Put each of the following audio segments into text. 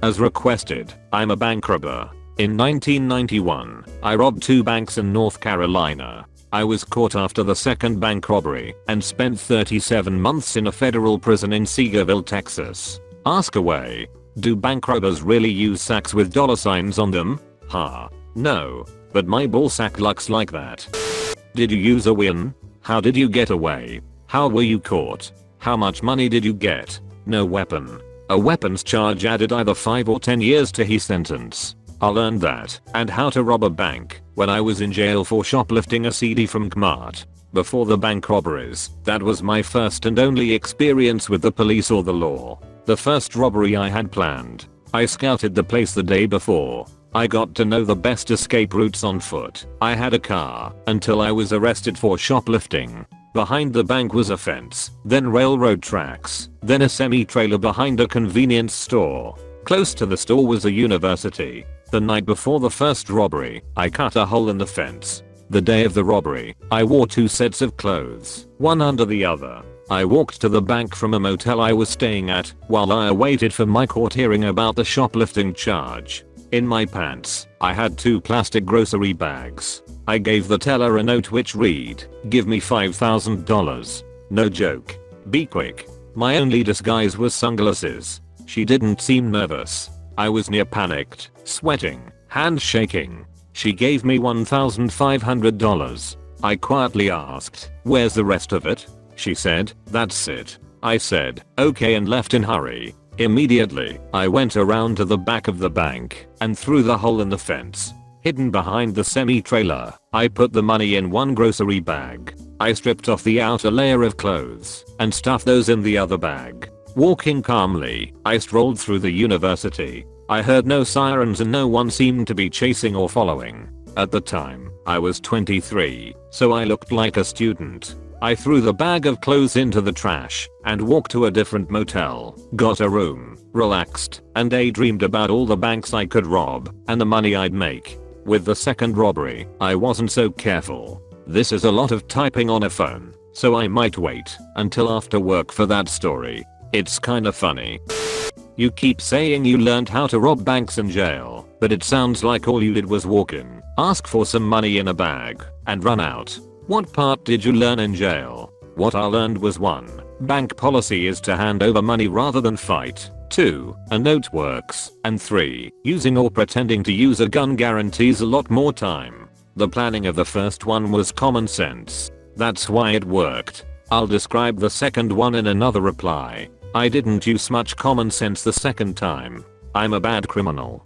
As requested, I'm a bank robber. In 1991, I robbed 2 banks in North Carolina. I was caught after the second bank robbery and spent 37 months in a federal prison in Seagoville, Texas. Ask away. Do bank robbers really use sacks with dollar signs on them? No. But my ballsack looks like that. Did you use a win? How did you get away? How were you caught? How much money did you get? No weapon. A weapons charge added either 5 or 10 years to his sentence. I learned that and how to rob a bank when I was in jail for shoplifting a CD from Kmart. Before the bank robberies, that was my first and only experience with the police or the law. The first robbery I had planned. I scouted the place the day before. I got to know the best escape routes on foot. I had a car until I was arrested for shoplifting. Behind the bank was a fence, then railroad tracks, then a semi-trailer behind a convenience store. Close to the store was a university. The night before the first robbery, I cut a hole in the fence. The day of the robbery, I wore 2 sets of clothes, one under the other. I walked to the bank from a motel I was staying at while I awaited for my court hearing about the shoplifting charge. In my pants, I had 2 plastic grocery bags. I gave the teller a note which read, "Give me $5,000. No joke. Be quick." My only disguise was sunglasses. She didn't seem nervous. I was near panicked, sweating, hands shaking. She gave me $1,500. I quietly asked, "Where's the rest of it?" She said, "That's it." I said, "Okay," and left in hurry. Immediately, I went around to the back of the bank and through the hole in the fence. Hidden behind the semi-trailer, I put the money in one grocery bag. I stripped off the outer layer of clothes and stuffed those in the other bag. Walking calmly, I strolled through the university. I heard no sirens and no one seemed to be chasing or following. At the time, I was 23, so I looked like a student. I threw the bag of clothes into the trash and walked to a different motel, got a room, relaxed, and daydreamed about all the banks I could rob and the money I'd make. With the second robbery, I wasn't so careful. This is a lot of typing on a phone, so I might wait until after work for that story. It's kinda funny. You keep saying you learned how to rob banks in jail, but it sounds like all you did was walk in, ask for some money in a bag, and run out. What part did you learn in jail? What I learned was 1. Bank policy is to hand over money rather than fight. 2. A note works. And 3. Using or pretending to use a gun guarantees a lot more time. The planning of the first one was common sense. That's why it worked. I'll describe the second one in another reply. I didn't use much common sense the second time. I'm a bad criminal.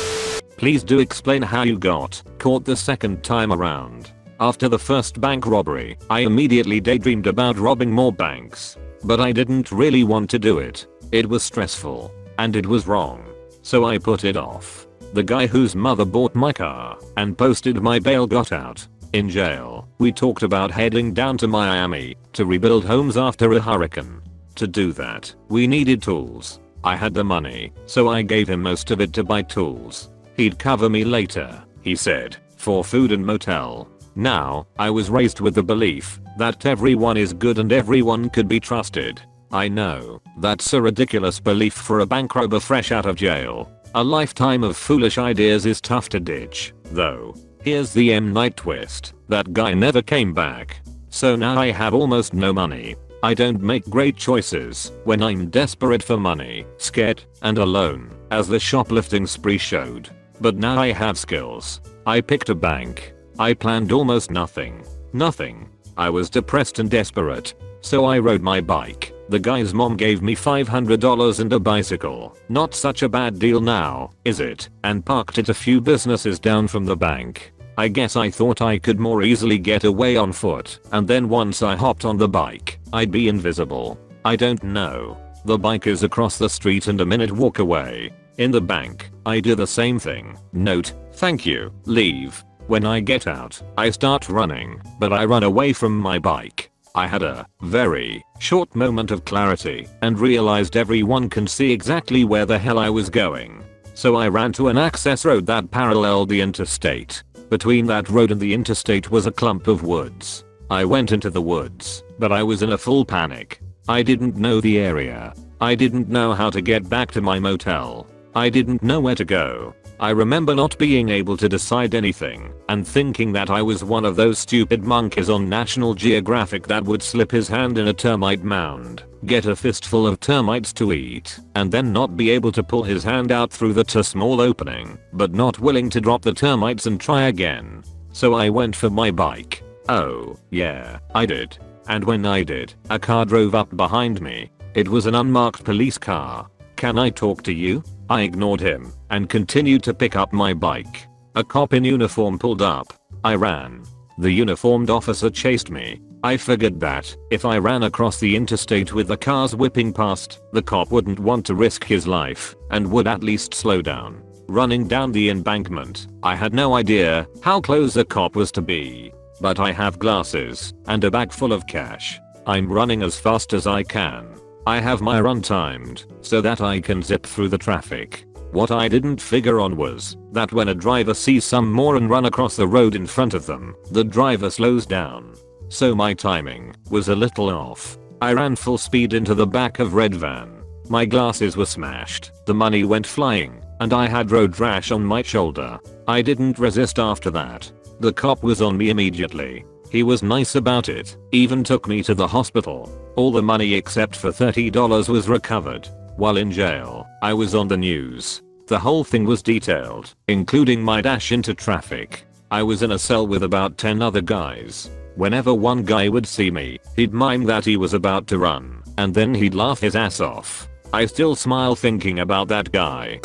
Please do explain how you got caught the second time around. After the first bank robbery, I immediately daydreamed about robbing more banks. But I didn't really want to do it. It was stressful. And it was wrong. So I put it off. The guy whose mother bought my car and posted my bail got out. In jail, we talked about heading down to Miami to rebuild homes after a hurricane. To do that, we needed tools. I had the money, so I gave him most of it to buy tools. He'd cover me later, he said, for food and motel. Now, I was raised with the belief that everyone is good and everyone could be trusted. I know, that's a ridiculous belief for a bank robber fresh out of jail. A lifetime of foolish ideas is tough to ditch, though. Here's the M. Night twist. That guy never came back. So now I have almost no money. I don't make great choices when I'm desperate for money, scared, and alone, as the shoplifting spree showed. But now I have skills. I picked a bank. I planned almost nothing. Nothing. I was depressed and desperate. So I rode my bike. The guy's mom gave me $500 and a bicycle. Not such a bad deal now, is it? And parked it a few businesses down from the bank. I guess I thought I could more easily get away on foot, and then once I hopped on the bike, I'd be invisible. I don't know. The bike is across the street and a minute walk away. In the bank, I do the same thing. Note, thank you, leave. When I get out, I start running, but I run away from my bike. I had a very short moment of clarity and realized everyone can see exactly where the hell I was going. So I ran to an access road that paralleled the interstate. Between that road and the interstate was a clump of woods. I went into the woods, but I was in a full panic. I didn't know the area. I didn't know how to get back to my motel. I didn't know where to go. I remember not being able to decide anything and thinking that I was one of those stupid monkeys on National Geographic that would slip his hand in a termite mound, get a fistful of termites to eat, and then not be able to pull his hand out through the too small opening, but not willing to drop the termites and try again. So I went for my bike. Oh, yeah, I did. And when I did, a car drove up behind me. It was an unmarked police car. "Can I talk to you?" I ignored him and continued to pick up my bike. A cop in uniform pulled up. I ran. The uniformed officer chased me. I figured that if I ran across the interstate with the cars whipping past, the cop wouldn't want to risk his life and would at least slow down. Running down the embankment, I had no idea how close the cop was to be. But I have glasses and a bag full of cash. I'm running as fast as I can. I have my run timed so that I can zip through the traffic. What I didn't figure on was that when a driver sees some moron run across the road in front of them, the driver slows down. So my timing was a little off. I ran full speed into the back of red van. My glasses were smashed, the money went flying, and I had road rash on my shoulder. I didn't resist after that. The cop was on me immediately. He was nice about it, even took me to the hospital. All the money except for $30 was recovered. While in jail, I was on the news. The whole thing was detailed, including my dash into traffic. I was in a cell with about 10 other guys. Whenever one guy would see me, he'd mime that he was about to run, and then he'd laugh his ass off. I still smile thinking about that guy.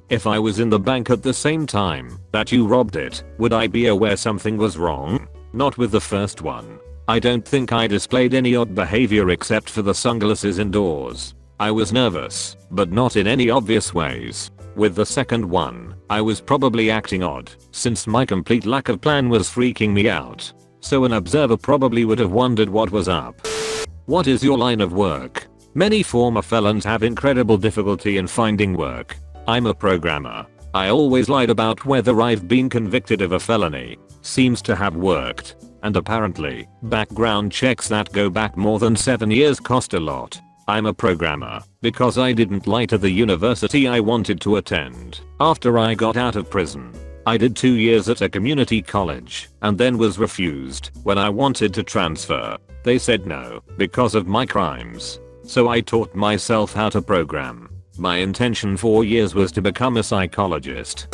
If I was in the bank at the same time that you robbed it, would I be aware something was wrong? Not with the first one. I don't think I displayed any odd behavior except for the sunglasses indoors. I was nervous, but not in any obvious ways. With the second one, I was probably acting odd, since my complete lack of plan was freaking me out. So an observer probably would have wondered what was up. What is your line of work? Many former felons have incredible difficulty in finding work. I'm a programmer. I always lied about whether I've been convicted of a felony. Seems to have worked. And apparently, background checks that go back more than 7 years cost a lot. I'm a programmer because I didn't lie to the university I wanted to attend. After I got out of prison, I did 2 years at a community college and then was refused when I wanted to transfer. They said no because of my crimes. So I taught myself how to program. My intention for years was to become a psychologist.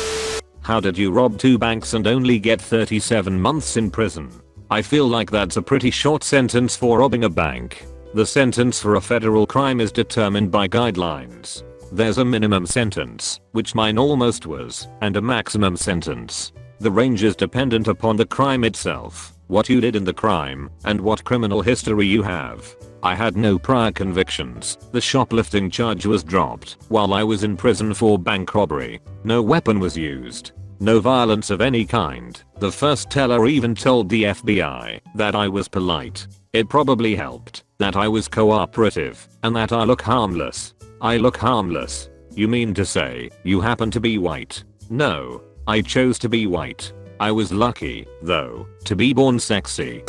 How did you rob 2 banks and only get 37 months in prison? I feel like that's a pretty short sentence for robbing a bank. The sentence for a federal crime is determined by guidelines. There's a minimum sentence, which mine almost was, and a maximum sentence. The range is dependent upon the crime itself, what you did in the crime, and what criminal history you have. I had no prior convictions. The shoplifting charge was dropped while I was in prison for bank robbery. No weapon was used. No violence of any kind. The first teller even told the FBI that I was polite. It probably helped that I was cooperative and that I look harmless. I look harmless? You mean to say you happen to be white? No, I chose to be white. I was lucky, though, to be born sexy.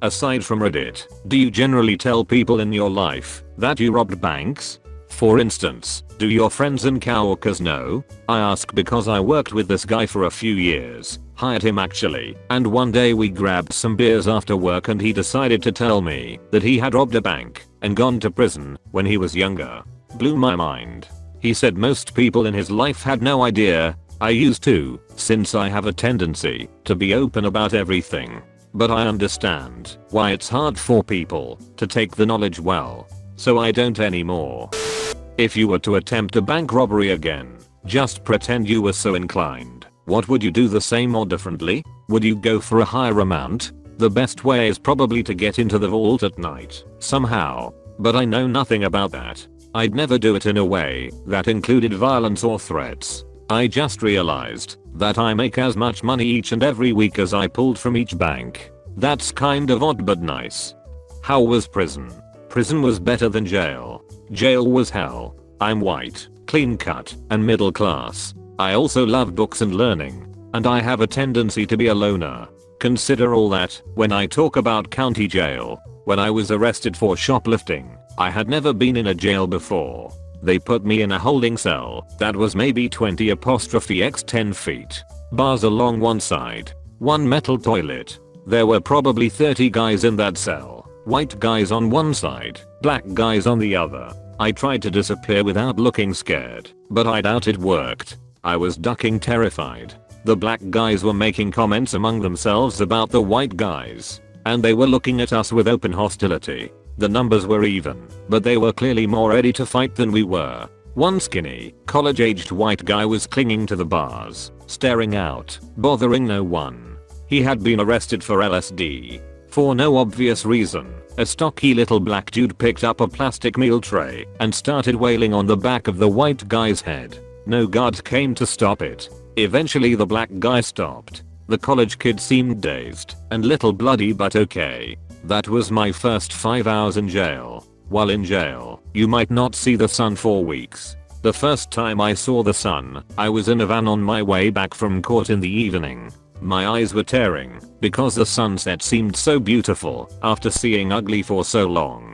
Aside from Reddit, do you generally tell people in your life that you robbed banks? For instance, do your friends and coworkers know? I ask because I worked with this guy for a few years, hired him actually, and one day we grabbed some beers after work and he decided to tell me that he had robbed a bank and gone to prison when he was younger. Blew my mind. He said most people in his life had no idea. I used to, since I have a tendency to be open about everything. But I understand why it's hard for people to take the knowledge well. So I don't anymore. If you were to attempt a bank robbery again, just pretend you were so inclined. What would you do the same or differently? Would you go for a higher amount? The best way is probably to get into the vault at night, somehow. But I know nothing about that. I'd never do it in a way that included violence or threats. I just realized that I make as much money each and every week as I pulled from each bank. That's kind of odd but nice. How was prison? Prison was better than jail. Jail was hell. I'm white, clean cut, and middle class. I also love books and learning. And I have a tendency to be a loner. Consider all that when I talk about county jail. When I was arrested for shoplifting, I had never been in a jail before. They put me in a holding cell that was maybe 20x 10 feet. Bars along one side. One metal toilet. There were probably 30 guys in that cell. White guys on one side, black guys on the other. I tried to disappear without looking scared, but I doubt it worked. I was ducking terrified. The black guys were making comments among themselves about the white guys, and they were looking at us with open hostility. The numbers were even, but they were clearly more ready to fight than we were. One skinny, college-aged white guy was clinging to the bars, staring out, bothering no one. He had been arrested for LSD. For no obvious reason, a stocky little black dude picked up a plastic meal tray and started wailing on the back of the white guy's head. No guards came to stop it. Eventually the black guy stopped. The college kid seemed dazed and little bloody but okay. That was my first 5 hours in jail. While in jail, you might not see the sun for weeks. The first time I saw the sun, I was in a van on my way back from court in the evening. My eyes were tearing because the sunset seemed so beautiful after seeing ugly for so long.